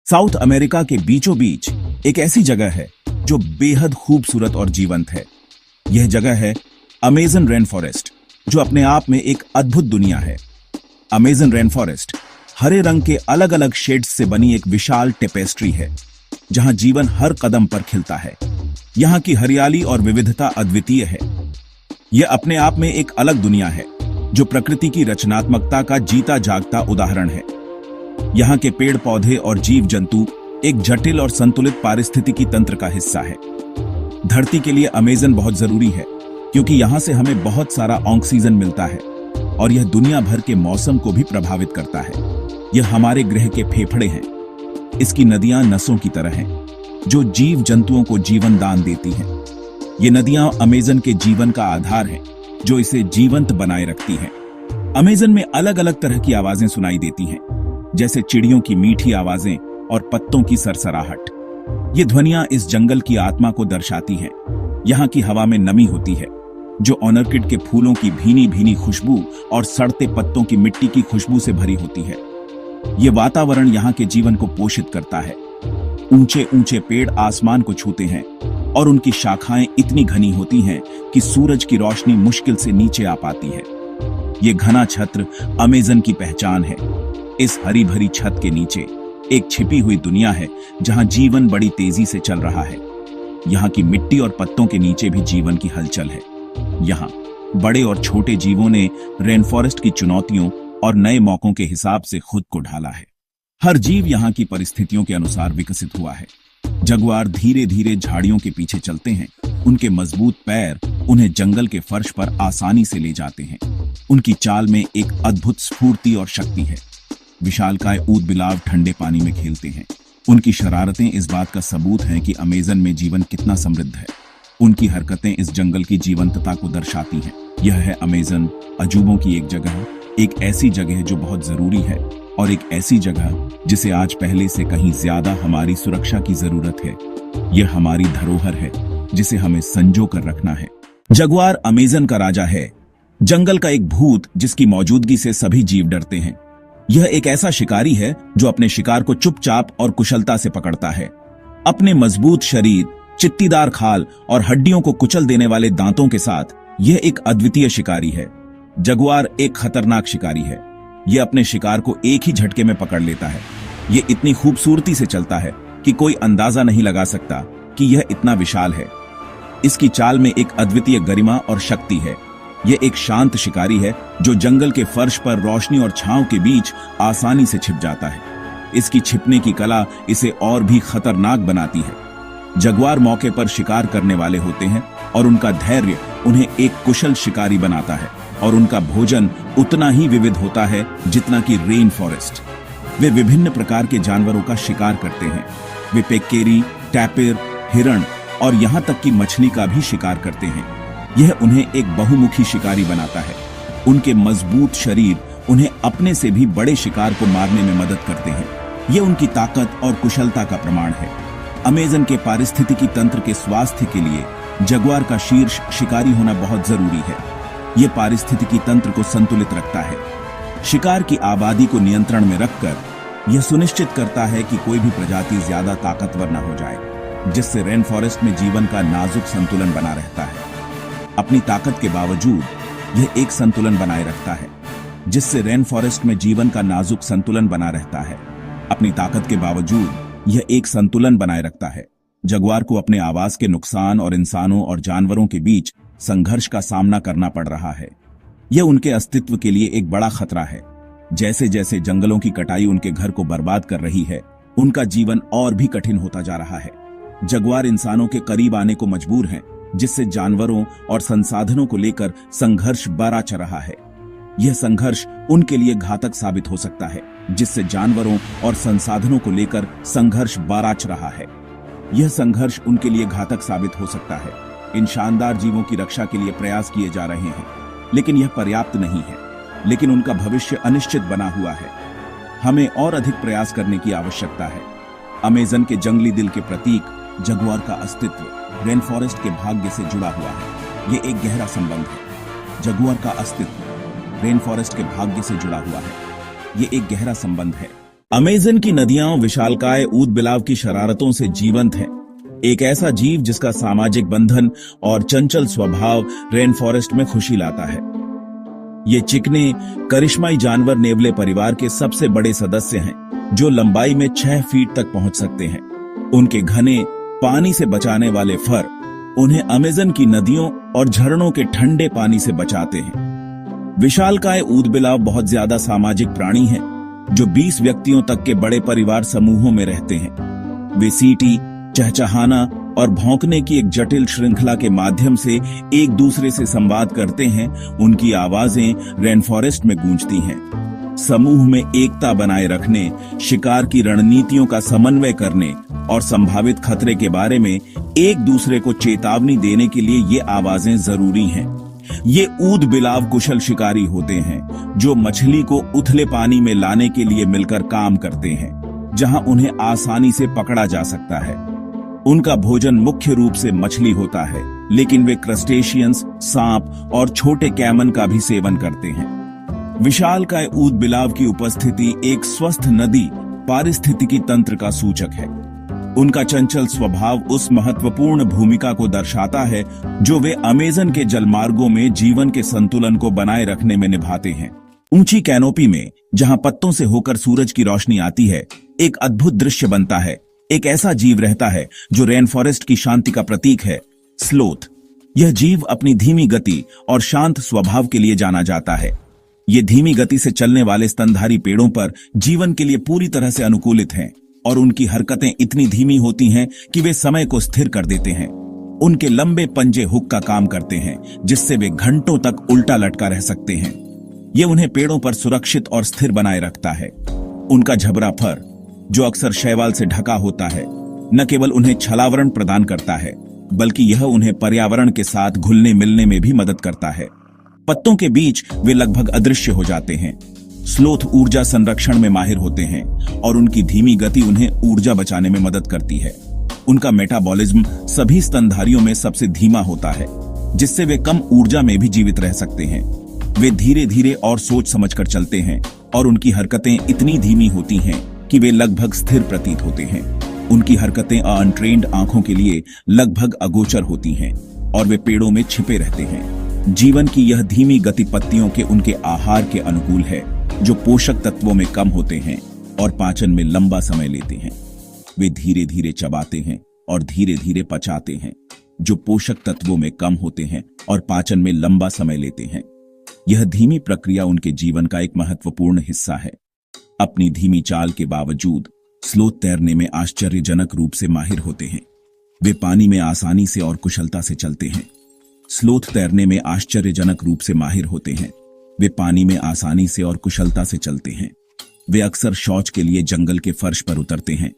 South America के बीचों बीच एक ऐसी जगह है जो बेहद खूबसूरत और जीवंत है। यह जगह है अमेज़न रेन फॉरेस्ट, जो अपने आप में एक अद्भुत दुनिया है। अमेज़न रेन फॉरेस्ट हरे रंग के अलग अलग शेड्स से बनी एक विशाल टेपेस्ट्री है, जहां जीवन हर कदम पर खिलता है। यहां की हरियाली और विविधता अद्वितीय है। यह अपने आप में एक अलग दुनिया है, जो प्रकृति की रचनात्मकता का जीता जागता उदाहरण है। यहाँ के पेड़ पौधे और जीव जंतु एक जटिल और संतुलित पारिस्थितिकी तंत्र का हिस्सा है। धरती के लिए अमेज़न बहुत जरूरी है, क्योंकि यहाँ से हमें बहुत सारा ऑक्सीजन मिलता है और यह दुनिया भर के मौसम को भी प्रभावित करता है। यह हमारे ग्रह के फेफड़े हैं। इसकी नदियां नसों की तरह हैं, जो जीव जंतुओं को जीवन दान देती हैं। ये नदियां अमेज़न के जीवन का आधार हैं, जो इसे जीवंत बनाए रखती हैं। अमेज़न में अलग अलग तरह की आवाजें सुनाई देती हैं, जैसे चिड़ियों की मीठी आवाजें और पत्तों की सरसराहट। ये ध्वनियां इस जंगल की आत्मा को दर्शाती हैं। यहाँ की हवा में नमी होती है, जो ऑर्किड के फूलों की भीनी भीनी खुशबू और सड़ते पत्तों की मिट्टी की खुशबू से भरी होती है। ये वातावरण यहाँ के जीवन को पोषित करता है। ऊंचे ऊंचे पेड़ आसमान को छूते हैं और उनकी शाखाएं इतनी घनी होती हैं कि सूरज की रोशनी मुश्किल से नीचे आ पाती है। ये घना छत्र अमेज़न की पहचान है। इस हरी भरी छत के नीचे एक छिपी हुई दुनिया है, जहां जीवन बड़ी तेजी से चल रहा है। यहाँ की मिट्टी और पत्तों के नीचे भी जीवन की हलचल है। यहाँ बड़े और छोटे जीवों ने रेन फॉरेस्ट की चुनौतियों और नए मौकों के हिसाब से खुद को ढाला है। हर जीव यहाँ की परिस्थितियों के अनुसार विकसित हुआ है। जगुआर धीरे धीरे झाड़ियों के पीछे चलते हैं। उनके मजबूत पैर उन्हें जंगल के फर्श पर आसानी से ले जाते हैं। उनकी चाल में एक अद्भुत स्फूर्ति और शक्ति है। विशालकाय ऊद बिलाव ठंडे पानी में खेलते हैं। उनकी शरारतें इस बात का सबूत हैं कि अमेज़न में जीवन कितना समृद्ध है। उनकी हरकतें इस जंगल की जीवंतता को दर्शाती हैं। यह है अमेज़न, अजूबों की एक जगह, एक ऐसी जगह जो बहुत जरूरी है और एक ऐसी जगह जिसे आज पहले से कहीं ज्यादा हमारी सुरक्षा की जरूरत है। यह हमारी धरोहर है, जिसे हमें संजो कर रखना है। जगुआर अमेज़न का राजा है, जंगल का एक भूत जिसकी मौजूदगी से सभी जीव डरते हैं। यह एक ऐसा शिकारी है जो अपने शिकार को चुपचाप और कुशलता से पकड़ता है। अपने मजबूत शरीर, चित्तीदार खाल और हड्डियों को कुचल देने वाले दांतों के साथ यह एक अद्वितीय शिकारी है। जगुआर एक खतरनाक शिकारी है। यह अपने शिकार को एक ही झटके में पकड़ लेता है। यह इतनी खूबसूरती से चलता है कि कोई अंदाजा नहीं लगा सकता कि यह इतना विशाल है। इसकी चाल में एक अद्वितीय गरिमा और शक्ति है। यह एक शांत शिकारी है जो जंगल के फर्श पर रोशनी और छांव के बीच आसानी से छिप जाता है। इसकी छिपने की कला इसे और भी खतरनाक बनाती है। जगुआर मौके पर शिकार करने वाले होते हैं और उनका धैर्य उन्हें एक कुशल शिकारी बनाता है, और उनका भोजन उतना ही विविध होता है जितना कि रेन फॉरेस्ट। वे विभिन्न प्रकार के जानवरों का शिकार करते हैं। वे पेक्केरी, टैपिर, हिरण और यहाँ तक कि मछली का भी शिकार करते हैं। यह उन्हें एक बहुमुखी शिकारी बनाता है। उनके मजबूत शरीर उन्हें अपने से भी बड़े शिकार को मारने में मदद करते हैं। यह उनकी ताकत और कुशलता का प्रमाण है। अमेज़न के पारिस्थितिकी तंत्र के स्वास्थ्य के लिए जगुआर का शीर्ष शिकारी होना बहुत जरूरी है। यह पारिस्थितिकी तंत्र को संतुलित रखता है। शिकार की आबादी को नियंत्रण में रखकर यह सुनिश्चित करता है कि कोई भी प्रजाति ज्यादा ताकतवर न हो जाए, जिससे रेन फॉरेस्ट में जीवन का नाजुक संतुलन बना रहता है। अपनी ताकत के बावजूद यह एक संतुलन बनाए रखता है, जिससे रेन फॉरेस्ट में जीवन का नाजुक संतुलन बना रहता है। अपनी ताकत के बावजूद यह एक संतुलन बनाए रखता है। जगुआर को अपने आवास के नुकसान और इंसानों और जानवरों के बीच संघर्ष का सामना करना पड़ रहा है। यह उनके अस्तित्व के लिए एक बड़ा खतरा है। जैसे जैसे जंगलों की कटाई उनके घर को बर्बाद कर रही है, उनका जीवन और भी कठिन होता जा रहा है। जगुआर इंसानों के करीब आने को मजबूर हैं, जिससे जानवरों और संसाधनों को लेकर संघर्ष बढ़ा चल रहा है। यह संघर्ष उनके लिए घातक साबित हो सकता है, जिससे जानवरों और संसाधनों को लेकर संघर्ष बढ़ा रहा है। यह संघर्ष उनके लिए घातक साबित हो सकता है। इन शानदार जीवों की रक्षा के लिए प्रयास किए जा रहे हैं, लेकिन यह पर्याप्त नहीं है। लेकिन उनका भविष्य अनिश्चित बना हुआ है। हमें और अधिक प्रयास करने की आवश्यकता है। अमेज़न के जंगली दिल के प्रतीक जगुआर का अस्तित्व रेन फॉरेस्ट के भाग्य से जुड़ा हुआ है। यह एक गहरा संबंध है। जगुआर का अस्तित्व रेन फॉरेस्ट के भाग्य से जुड़ा हुआ है। ये एक गहरा संबंध है। अमेज़न की नदियां विशालकाय ऊदबिलाव की शरारतों से जीवंत हैं। एक ऐसा जीव जिसका सामाजिक बंधन और चंचल स्वभाव रेन फॉरेस्ट में खुशी लाता है। ये चिकने करिश्माई जानवर नेवले परिवार के सबसे बड़े सदस्य हैं, जो लंबाई में 6 फीट तक पहुंच सकते हैं। उनके घने पानी से बचाने वाले फर उन्हें अमेज़न की नदियों और झरनों के ठंडे पानी से बचाते हैं। विशालकाय ऊदबिलाव बहुत ज्यादा सामाजिक प्राणी हैं, जो 20 व्यक्तियों तक के बड़े परिवार समूहों में रहते हैं। वे सीटी, चहचहाना और भौंकने की एक जटिल श्रृंखला के माध्यम से एक दूसरे से संवाद करते हैं। उनकी आवाजें रेन फॉरेस्ट में गूंजती हैं। समूह में एकता बनाए रखने, शिकार की रणनीतियों का समन्वय करने और संभावित खतरे के बारे में एक दूसरे को चेतावनी देने के लिए ये आवाजें जरूरी हैं। ये ऊदबिलाव कुशल शिकारी होते हैं, जो मछली को उथले पानी में लाने के लिए मिलकर काम करते हैं, जहां उन्हें आसानी से पकड़ा जा सकता है। उनका भोजन मुख्य रूप से मछली होता है, लेकिन वे क्रस्टेशियंस, सांप और छोटे कैमन का भी सेवन करते हैं। विशालकाय ऊदबिलाव की उपस्थिति एक स्वस्थ नदी पारिस्थितिकी तंत्र का सूचक है। उनका चंचल स्वभाव उस महत्वपूर्ण भूमिका को दर्शाता है जो वे अमेज़न के जलमार्गों में जीवन के संतुलन को बनाए रखने में निभाते हैं। ऊंची कैनोपी में, जहां पत्तों से होकर सूरज की रोशनी आती है, एक अद्भुत दृश्य बनता है। एक ऐसा जीव रहता है जो रेन फॉरेस्ट की शांति का प्रतीक है, स्लोथ। यह जीव अपनी धीमी गति और शांत स्वभाव के लिए जाना जाता है। ये धीमी गति से चलने वाले स्तनधारी पेड़ों पर जीवन के लिए पूरी तरह से अनुकूलित हैं, और उनकी हरकतें इतनी धीमी होती हैं कि वे समय को स्थिर कर देते हैं। उनके लंबे पंजे हुक का काम करते हैं, जिससे वे घंटों तक उल्टा लटका रह सकते हैं। ये उन्हें पेड़ों पर सुरक्षित और स्थिर बनाए रखता है। उनका झबरा फर, जो अक्सर शैवाल से ढका होता है, न केवल उन्हें छलावरण प्रदान करता है, बल्कि यह उन्हें पर्यावरण के साथ घुलने मिलने में भी मदद करता है। पत्तों के बीच वे लगभग अदृश्य हो जाते हैं। स्लोथ ऊर्जा संरक्षण में माहिर होते हैं, और उनकी धीमी गति उन्हें ऊर्जा बचाने में मदद करती है। उनका मेटाबॉलिज्म सभी स्तनधारियों में सबसे धीमा होता है, जिससे वे कम ऊर्जा में भी जीवित रह सकते हैं। वे धीरे धीरे और सोच समझकर चलते हैं, और उनकी हरकतें इतनी धीमी होती हैं कि वे लगभग स्थिर प्रतीत होते हैं। उनकी हरकतें अनट्रेन्ड आंखों के लिए लगभग अगोचर होती हैं, और वे पेड़ों में छिपे रहते हैं। जीवन की यह धीमी गति पत्तियों के उनके आहार के अनुकूल है, जो पोषक तत्वों में कम होते हैं और पाचन में लंबा समय लेते हैं। वे धीरे धीरे चबाते हैं और धीरे धीरे पचाते हैं, जो पोषक तत्वों में कम होते हैं और पाचन में लंबा समय लेते हैं। यह धीमी प्रक्रिया उनके जीवन का एक महत्वपूर्ण हिस्सा है। अपनी धीमी चाल के बावजूद स्लोथ तैरने में आश्चर्यजनक रूप से माहिर होते हैं। वे पानी में आसानी से और कुशलता से चलते हैं। स्लोथ तैरने में आश्चर्यजनक रूप से माहिर होते हैं। वे पानी में आसानी से और कुशलता से चलते हैं। वे अक्सर शौच के लिए जंगल के फर्श पर उतरते हैं,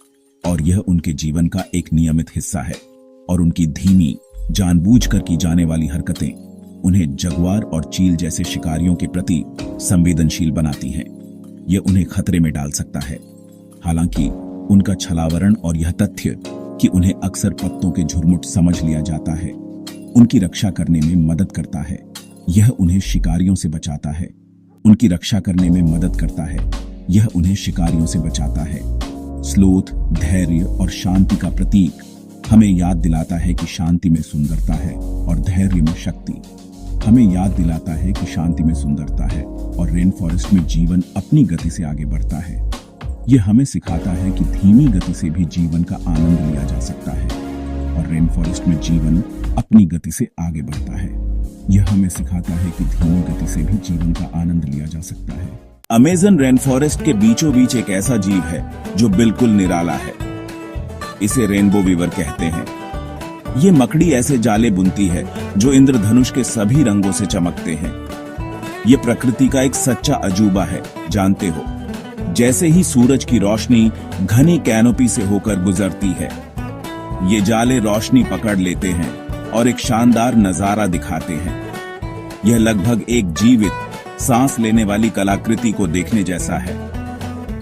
और यह उनके जीवन का एक नियमित हिस्सा है। और उनकी धीमी, जानबूझकर की जाने वाली हरकतें उन्हें जगुआर और चील जैसे शिकारियों के प्रति संवेदनशील बनाती हैं। यह उन्हें खतरे में डाल सकता है। हालांकि उनका छलावरण और यह तथ्य कि उन्हें अक्सर पत्तों के झुरमुट समझ लिया जाता है, उनकी रक्षा करने में मदद करता है। यह उन्हें शिकारियों से बचाता है। उनकी रक्षा करने में मदद करता है। यह उन्हें शिकारियों से बचाता है। स्लोथ धैर्य और शांति का प्रतीक हमें याद दिलाता है कि शांति में सुंदरता है और धैर्य में शक्ति। हमें याद दिलाता है कि शांति में सुंदरता है और रेन फॉरेस्ट में जीवन अपनी गति से आगे बढ़ता है। यह हमें सिखाता है कि धीमी गति से भी जीवन का आनंद लिया जा सकता है, और रेन फॉरेस्ट में जीवन अपनी गति से आगे बढ़ता है। यह हमें सिखाता है कि धीमी गति से भी जीवन का आनंद लिया जा सकता है। अमेज़न रेन फॉरेस्ट के बीचों बीच एक ऐसा जीव है जो बिल्कुल निराला है। इसे रेनबो वीवर कहते हैं। ये मकड़ी ऐसे जाले बुनती है जो इंद्रधनुष के सभी रंगों से चमकते हैं। ये प्रकृति का एक सच्चा अजूबा है, जानते हो। जैसे ही सूरज की रोशनी घनी कैनोपी से होकर गुजरती है, ये जाले रोशनी पकड़ लेते हैं और एक शानदार नजारा दिखाते हैं। यह लगभग एक जीवित, सांस लेने वाली कलाकृति को देखने जैसा है।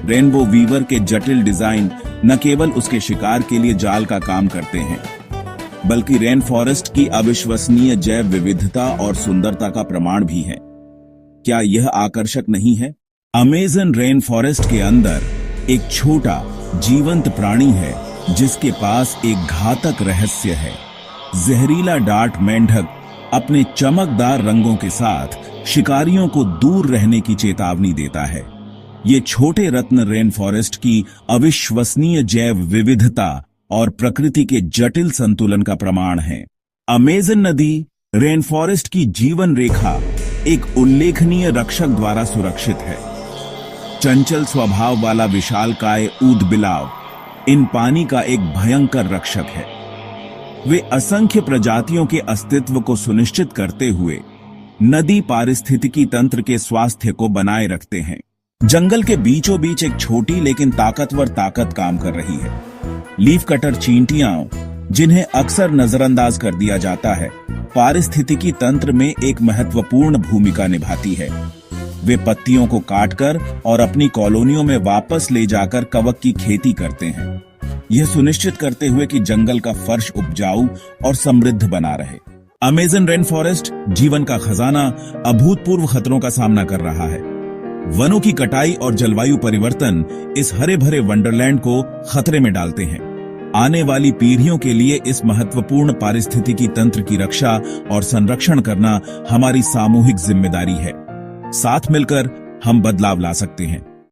रेनबो वीवर के जटिल डिजाइन न केवल उसके शिकार के लिए जाल का काम करते हैं, बल्कि रेन फॉरेस्ट की अविश्वसनीय जैव विविधता और सुंदरता का प्रमाण भी है। क्या यह आकर्षक नहीं है? अमेज़न रेन फॉरेस्ट के अंदर एक छोटा जीवंत प्राणी है जिसके पास एक घातक रहस्य है। जहरीला डार्ट मेंढक अपने चमकदार रंगों के साथ शिकारियों को दूर रहने की चेतावनी देता है। ये छोटे रत्न रेन फॉरेस्ट की अविश्वसनीय जैव विविधता और प्रकृति के जटिल संतुलन का प्रमाण है। अमेज़न नदी रेन फॉरेस्ट की जीवन रेखा एक उल्लेखनीय रक्षक द्वारा सुरक्षित है। चंचल स्वभाव वाला विशालकाय ऊदबिलाव इन पानी का एक भयंकर रक्षक है। वे असंख्य प्रजातियों के अस्तित्व को सुनिश्चित करते हुए नदी पारिस्थितिकी तंत्र के स्वास्थ्य को बनाए रखते हैं। जंगल के बीचों बीच एक छोटी लेकिन ताकतवर ताकत काम कर रही है। लीफ कटर चींटियां, जिन्हें अक्सर नजरअंदाज कर दिया जाता है, पारिस्थितिकी तंत्र में एक महत्वपूर्ण भूमिका निभाती है। वे पत्तियों को काटकर और अपनी कॉलोनियों में वापस ले जाकर कवक की खेती करते हैं, यह सुनिश्चित करते हुए कि जंगल का फर्श उपजाऊ और समृद्ध बना रहे। अमेज़न रेन फॉरेस्ट जीवन का खजाना अभूतपूर्व खतरों का सामना कर रहा है। वनों की कटाई और जलवायु परिवर्तन इस हरे भरे वंडरलैंड को खतरे में डालते हैं। आने वाली पीढ़ियों के लिए इस महत्वपूर्ण पारिस्थितिकी तंत्र की रक्षा और संरक्षण करना हमारी सामूहिक जिम्मेदारी है। साथ मिलकर हम बदलाव ला सकते हैं।